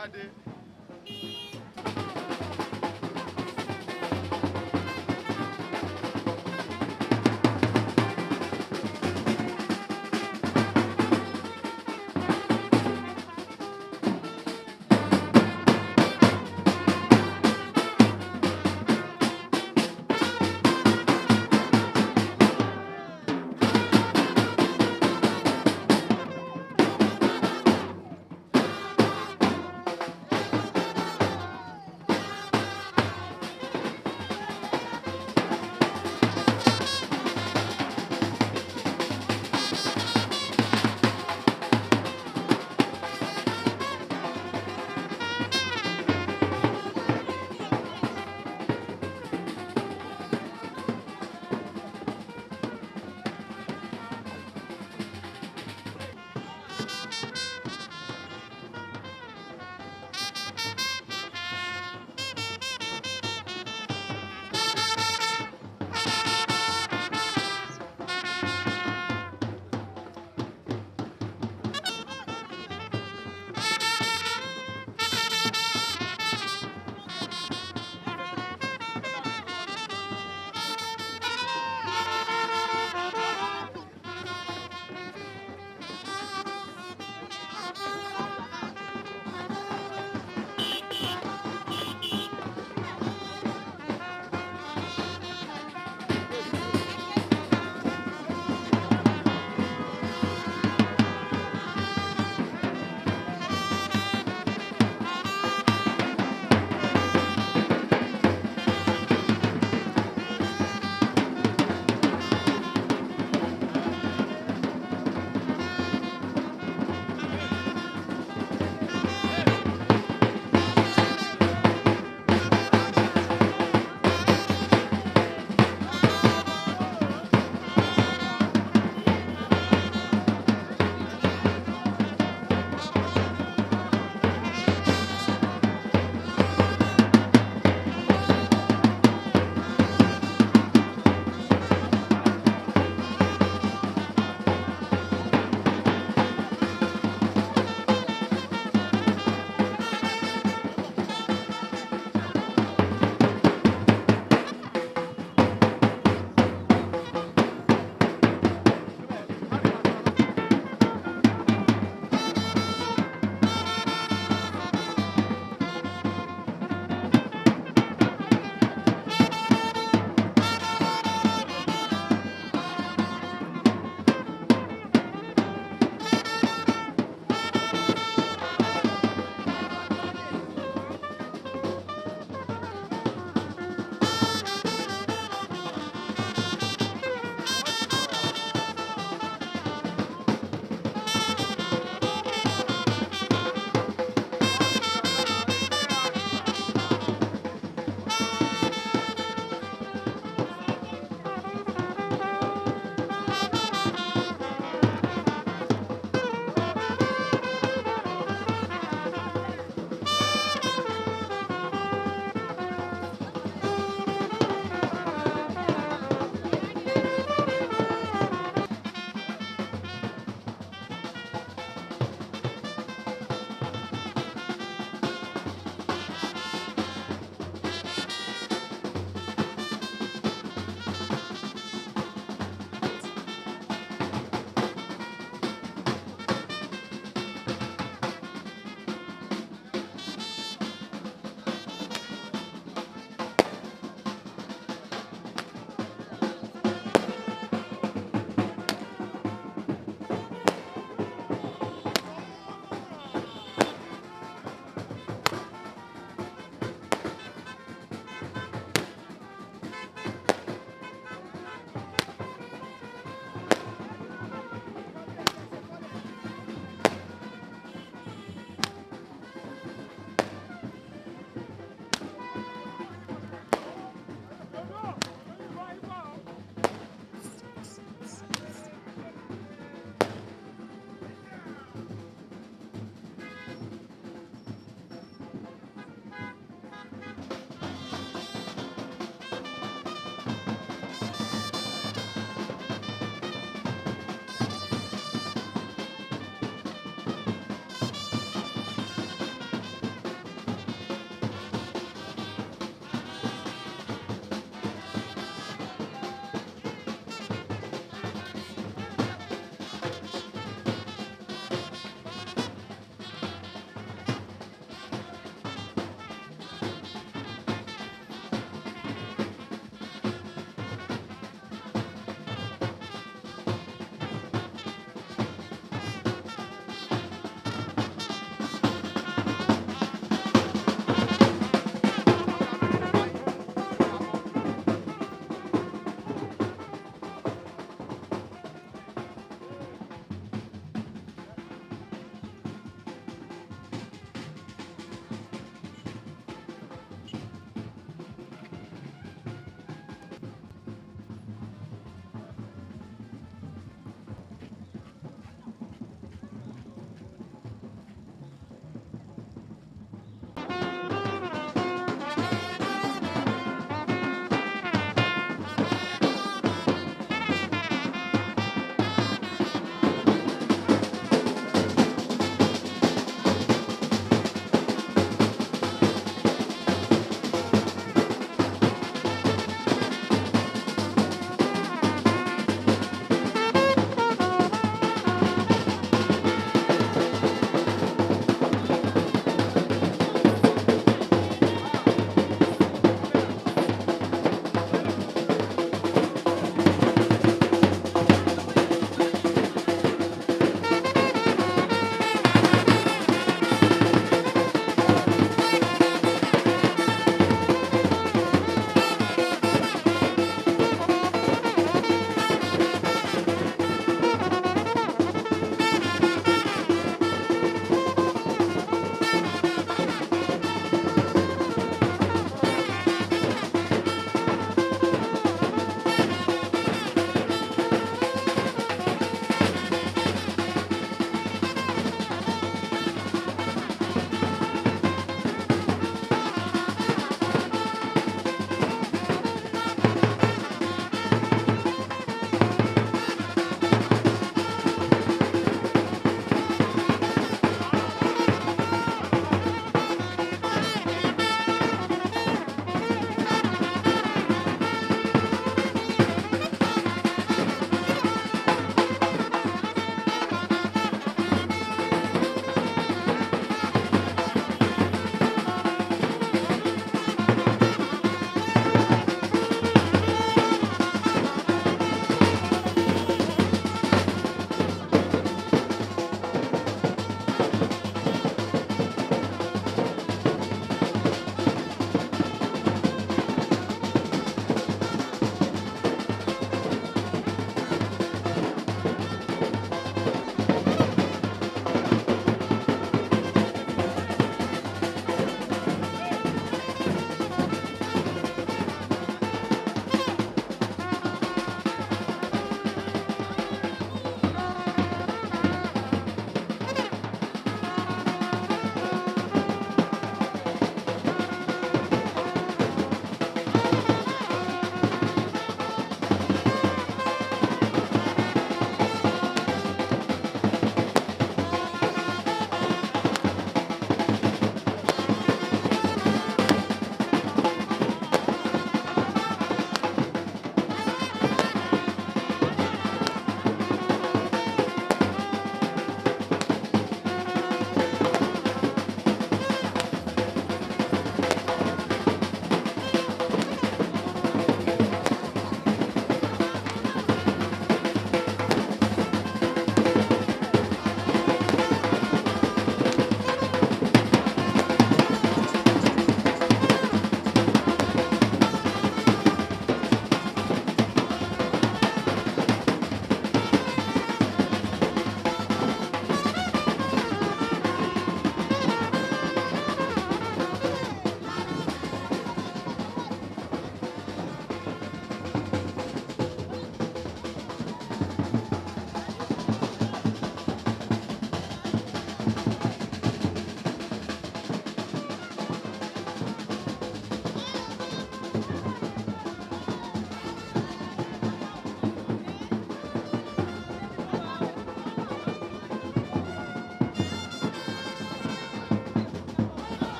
Friday.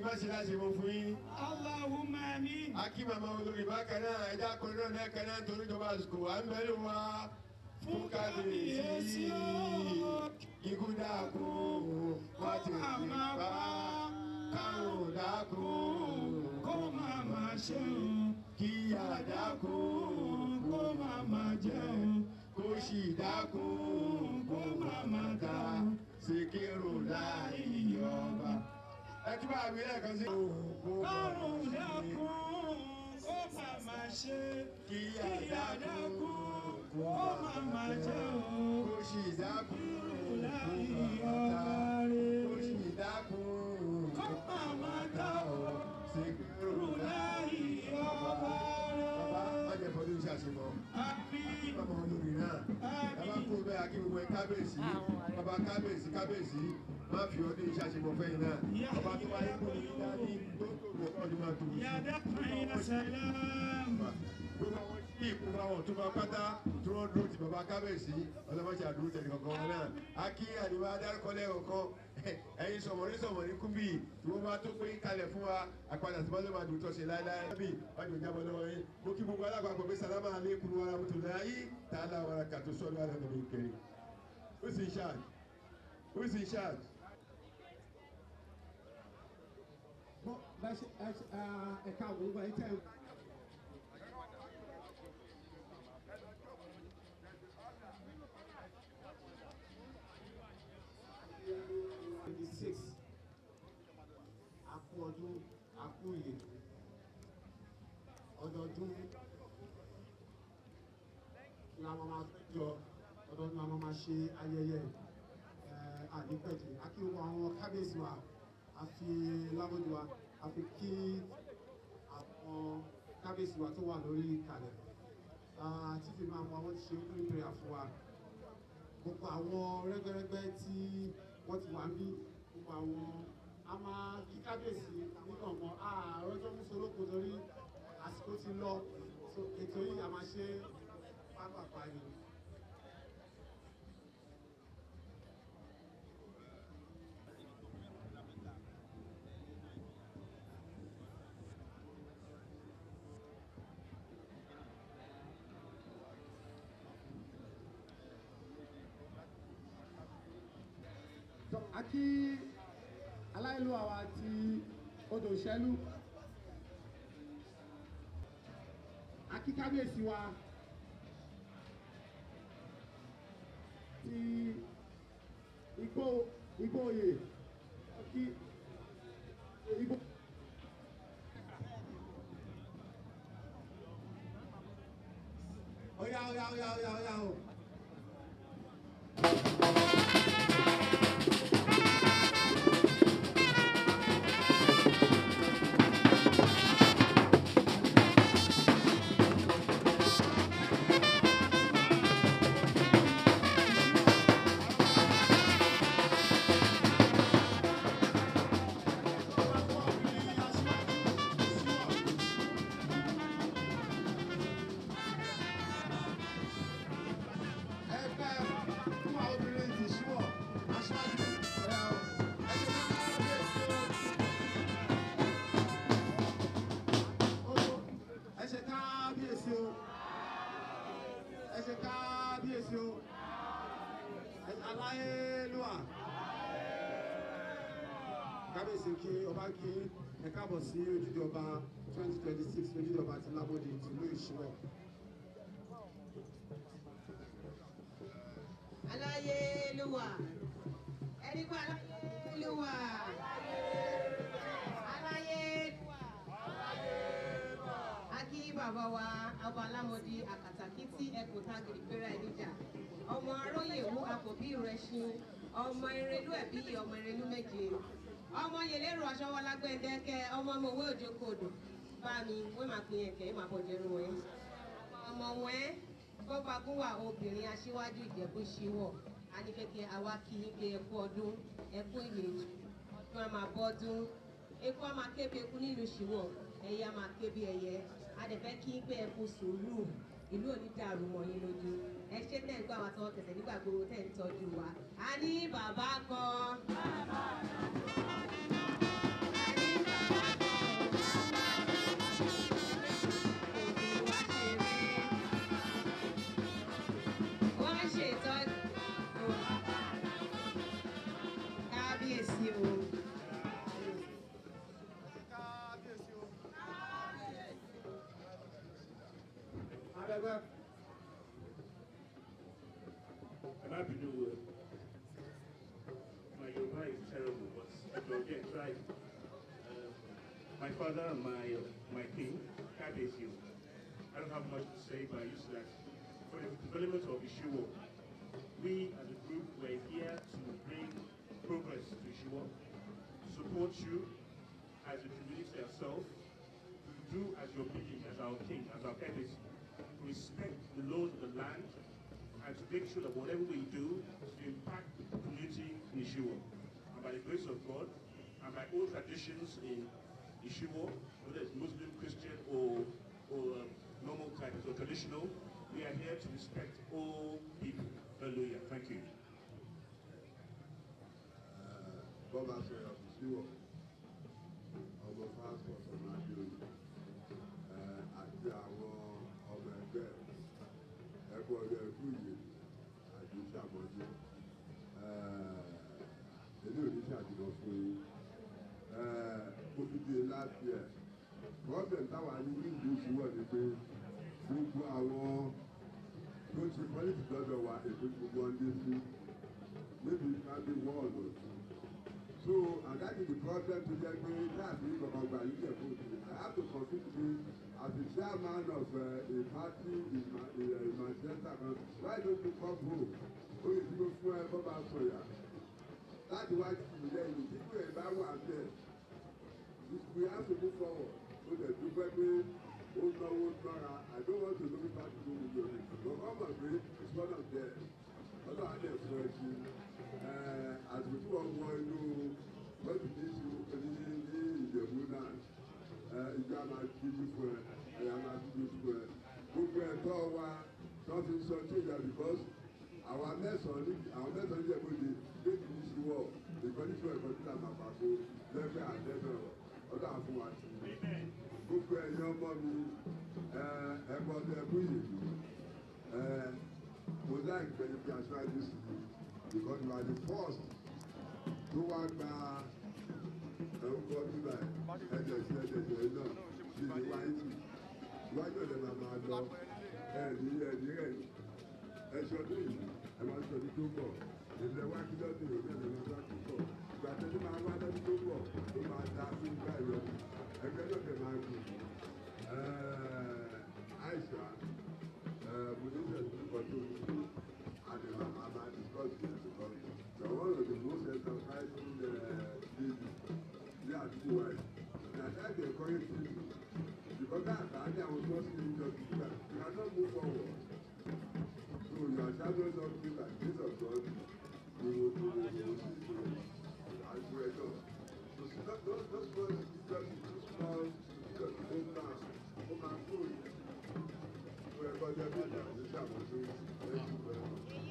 má ṣe láṣẹ mọ́ fún yín. Allahumma amin. Akí màmá olórí bákan náà ẹ̀dá akọrin náà kan náà torí ìjọba àsìkò à ń bẹ̀rẹ̀ wá fún kábíyèsí ikú dákun wọ́n ti fi pa kárùn dákun kó màmá ṣe o. kí àdákun kó màmá jẹ o. kó sì dákun kó màmá ta Síkírù láì ọba. Ẹ tún bá mi lẹ́ẹ̀kan sí. kárùn dákun kó màmá ṣe. Kí àdákun kó màmá jẹ o. kó sì dákun láì kó ọba rẹ̀. kó sì dákun kó màmá ta o. Síkírù láì ọba rẹ̀. bàbá má jẹ́ fọdún iṣẹ́ àṣemọ́. Àmín. Bàbá olórí náà. Bàbá kó bẹ́ẹ̀ akí gbogbo ẹ̀ kábíyèsí. Bàbá kábíyèsí má fi ọdún iṣẹ́ àṣemọ́ fẹ́yìn náà. Bàbá tó wáyé kó ní dání tó tó lè kọ́ ọdún máa tó. Yàdá fàyín sàlám. Gbogbo àwọn tí ìkú bá wọn tó bá pátá tí wọ́n dúró ti bàbá kábíyèsí ọlọ́mọṣẹ́ àdúró tẹ̀lé kankan wọn náà. Akí àdìbò adárúkọlẹ̀ ọ̀kan ẹ̀yin sọ̀mọ̀rí kúmbì tí wọ́n bá tó pé kalẹ̀ fún wa àpàdà tí wọ́n lè máa dùn tọ́ṣe láéláé. Bí wọ́n jò jábọ̀ lọ́wọ́ yín mo kí gbogbo alágbàgbọ́ pé sálámà alékún wa rahmatullahi ta'ala wa barakatuh sọ́dọ̀ àdàbẹ̀ kẹrin. Who's in charge? Who's in charge? Ẹ̀ka òwúrọ̀ ẹ̀ tẹ́ àkú ọdún àkú ìyè ọdọọdún làwọn máa péjọ ọdọọdún làwọn máa ṣe ayẹyẹ àdìpẹ̀jẹ̀ akíwọ́ àwọn kábíyèsí wa àfi lábọ́jú wa àfi kí àwọn kábíyèsí wa tó wà lórí ìkàlẹ̀ títí máa mọ àwọn tí ṣe open prayer fún wa gbogbo àwọn rẹ́gbẹ́rẹ́gbẹ́ tí wọ́n ti wà ń bí gbogbo àwọn a máa kí kábíyèsí nígbà mọ́ ààrẹ tó ń solóko torí àsìkò ti lọ ètò yìí a máa ṣe pápápá ni. Akí aláìlú àwa ti odò ìṣẹ́lú akí kábíyèsí wa ti igbó oyè akí igbó. Oya o. Kábíyèsí o aláyélúwà kábíyèsí kí ọba kí ẹ káàbọ̀ sí ojúde ọba 2026 ojúde ọba ti Lábọ́dé tìlú Ìṣíwọ̀. Aláyélúwà ẹni kọ́ aláyélúwà aláyélúwà akí bàbá wa ọba Alámọ̀dí àkàtàkìtì ẹkùn tágìrì gbéra ẹnìjà ọmọ aróyè mú àpòbí ìrẹsìn ọmọ Erelú ẹbí ọmọ Erelú méje ọmọ yèlérò aṣọwọlágbẹdẹkẹ ọmọ ọmọwé òjòkòdò bá mi wọ́n máa pín ẹ̀kẹ́ máa bọ̀ jẹ́rú wọn ọmọ wọn gbọ́gbàgúnwà obìnrin aṣíwájú Ìjẹ̀bú Ṣíwọ̀ anífẹ́kẹ́ àwa kì í pé ẹkú ọdún ẹkú ìyèjì ọdún a máa bọ́dún eku a máa kébi eku nílùú Ṣíwọ̀ ẹyẹ a máa kébi ẹyẹ adẹ̀fẹ́ kí í pé ẹkú sùúrù ìlú òní dàrú mọ́ yín lójú ẹ ṣe tẹ̀ ń gbọ́ àwọn àtọwọ́ tẹ̀sẹ̀ nígbà gbogbo tẹ̀ ń tọ́jú wa a ní bàbá kan. àgbàlagbà. I'm happy to do my Yoruba is terrible, but I will get tried. My father and my king, Kabesi. I don't have much to say, but I used to that. For the development of Ishiwo, we as a group were here to bring progress to Ishiwo, to support you as a community yourself, to do as your king, as our king, as our Kabesi, to respect the laws of the land, and to make sure that whatever we do is to impact the community in Ishiwo. And by the grace of God, and by all traditions in Ishiwo, whether it's Muslim, Christian, or normal type or traditional, we are here to respect all people. Hallelujah. Thank you. Bọ́ba sọ̀rọ̀ Ishiwo, ọmọ passport ọmọ Adéoyè, àti àwọn ọmọ ẹgbẹ́ ẹ̀kọ́ ọdẹ ẹ̀kú ìyè àti ìṣàmọ́jú. Èmi ò ní ṣàjùmọ̀ fún yín. Mo fi di láti ẹ̀. Gọ́ọ̀mẹ̀ntì táwa ní ìlú Ishiwo ni pé gbogbo àwọn tó ti pọ́lìtì lọ́dọ̀ wa èdè gbogbo ọdún sí níbi kábí wọ́ọ̀lù. So, and that is the problem to get me. That's the problem by you. I have to confess to you, as the chairman of a party in Manchester, why don't you come home? Oh, you go for a Boba Soya. That's why you let me. If you are one there, we have to move forward. So that you get me. Oh no, I don't want to look back to you. But come on, it's one of them. Although I didn't swear to you. As we do our boy, what we need to do in the Buddha, you can give for it, I am not give for it. Gbogbo ẹ̀tọ́ wa nothing so change that because our mẹ́sàn-án jẹ́ bóde méjì ní Ishiwo ìkọ́níṣọ́ ìkọ́níṣọ́ àmàpàkó lẹ́fẹ̀ àdẹ́fẹ̀ ọ̀dọ́ àfúnwá sí i. Gbogbo ẹ̀yin ọmọ mi ẹ̀kọ́ ẹ̀kú yìí mo láì gbẹ̀yìn bí aṣáájú sí i. Because you are the first to work by ẹ̀rùkọ́ nígbà ẹ̀jẹ̀ sí ẹ̀jẹ̀ náà sí ní wáyé iwájú ọ̀dẹ̀ màmá lọ ẹ̀ẹ́dì rẹ̀ ẹ̀ṣọ́ tó yìí ẹ̀ máa sọ ní tó bọ̀ ìlẹ̀ wá kí lọ́dún yóò bẹ̀rẹ̀ lọ́dún tó bọ̀ ìgbà tẹ́lẹ̀ máa wá lọ́dún tó bọ̀ tó máa da fún ìgbà ìrọ̀ ẹgbẹ́ lọ́dẹ̀ máa gùn àìsà mo ní ìṣẹ̀lẹ̀ tó kọ̀ tó ní the one of the most enterprising ladies here at UI. And I like the encourage people because that I was not seeing just that you cannot move forward. So you are shadowing something like this of God, you will see as well. So those words is just too small, just hold down, hold my food. So I got them in there, this time was doing thank you very much.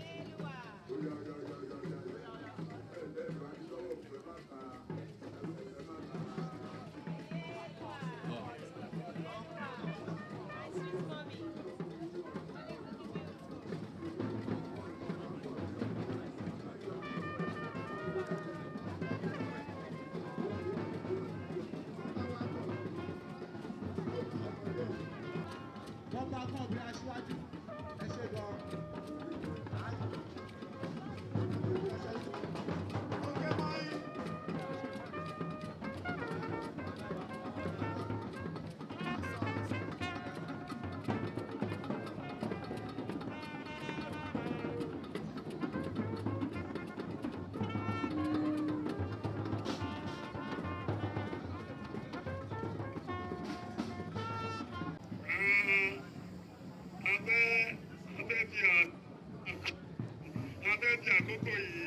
Abẹ́ẹ̀dì àkókò yìí,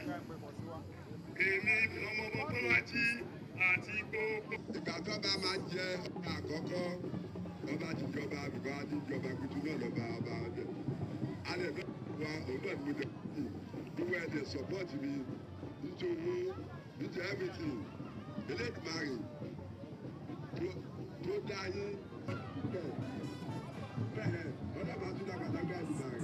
èmi ọmọ Mọ́kọ́lájí àti gbogbo. Ìgbà tó bá máa jẹ ọba àkọ́kọ́, ọba ti jọba àbíkọ́ àti ìjọba kutu náà lọ́ba ọba ọdẹ. Alẹ́ náà wá òun náà mo dẹ̀ kí wíwọ́ ẹ̀dẹ̀ support mi nítorí nítorí everything. Elédùmarè tó dá yín bẹ́ẹ̀ ọlọ́ba tó dá pàtàkì Elédùmarè.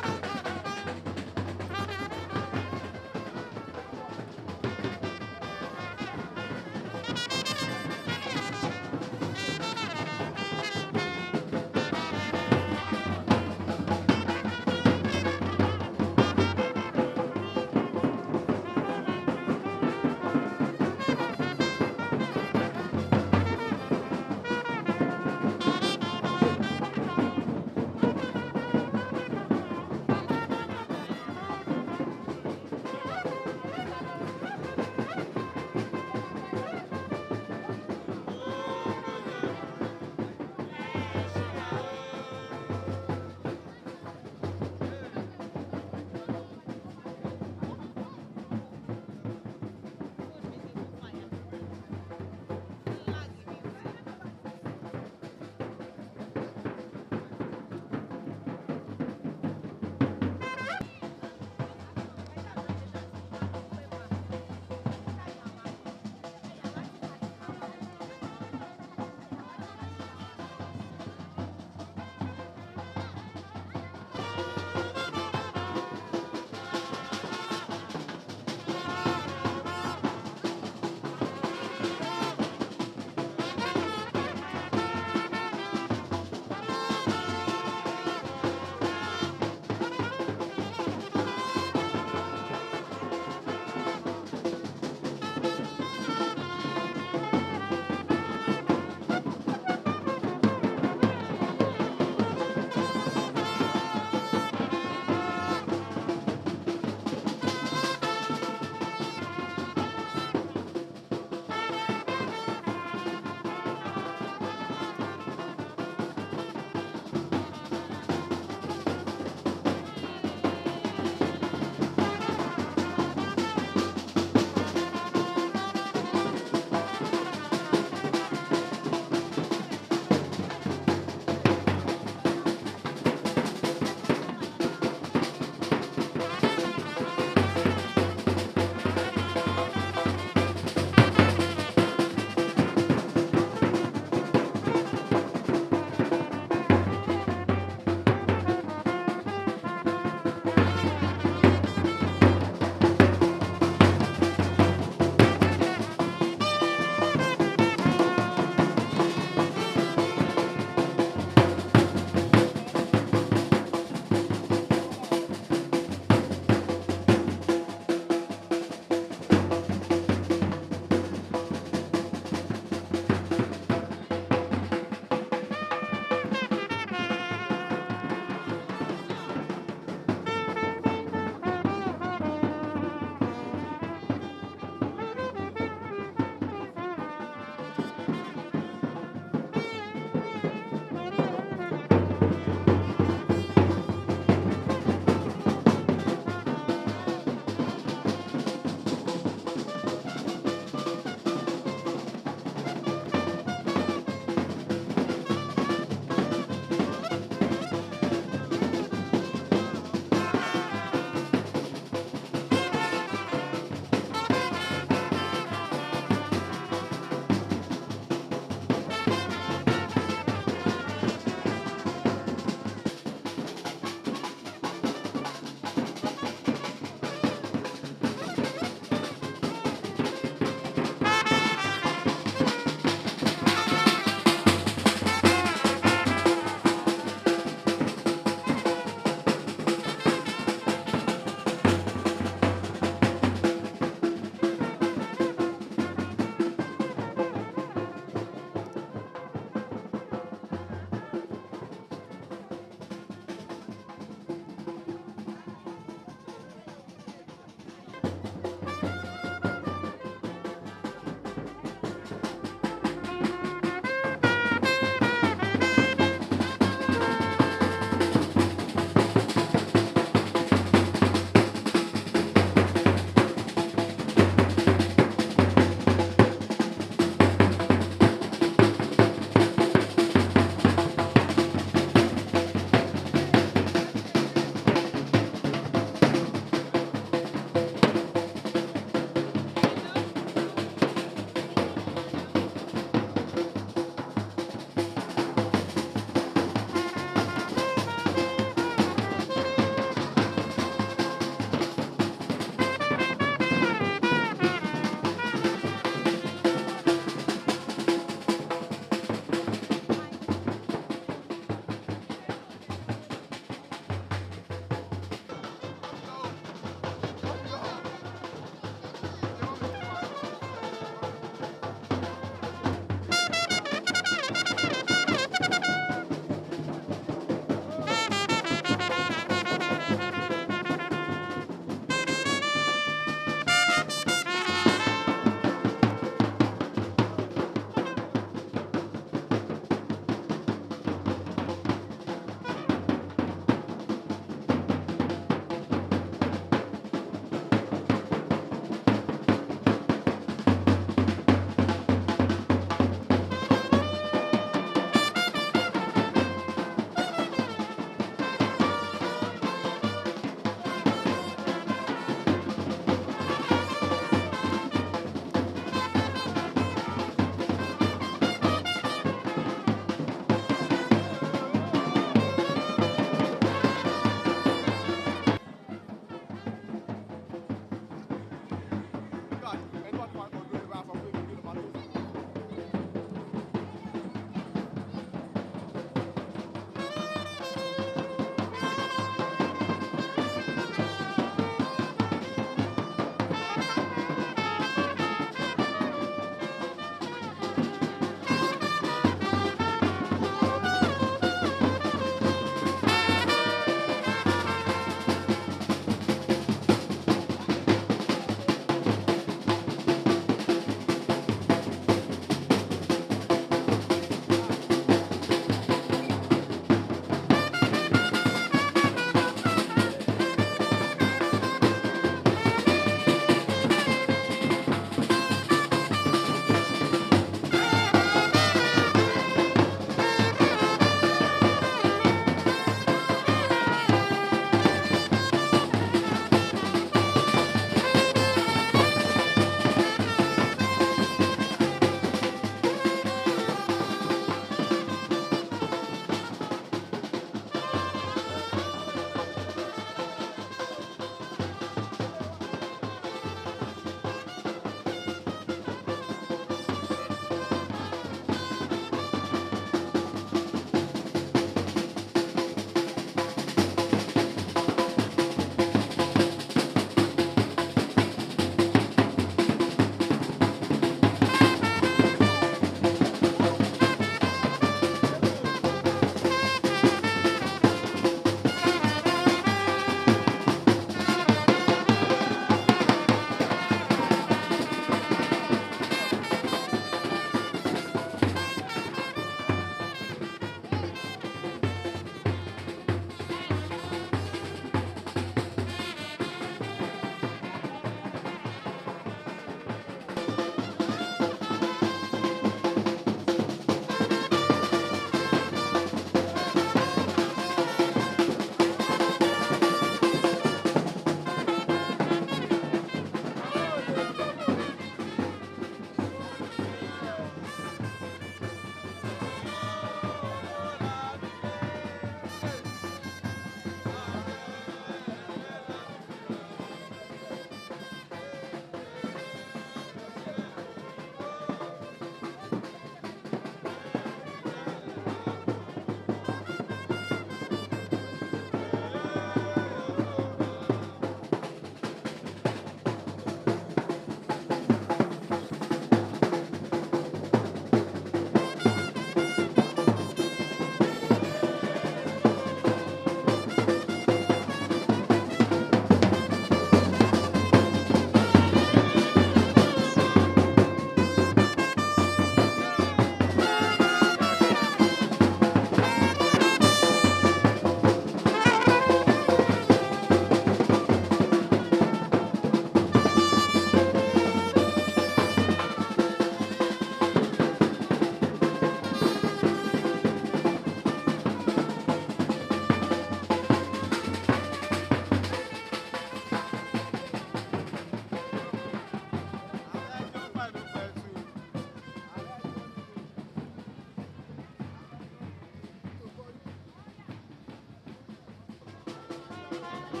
Thank you.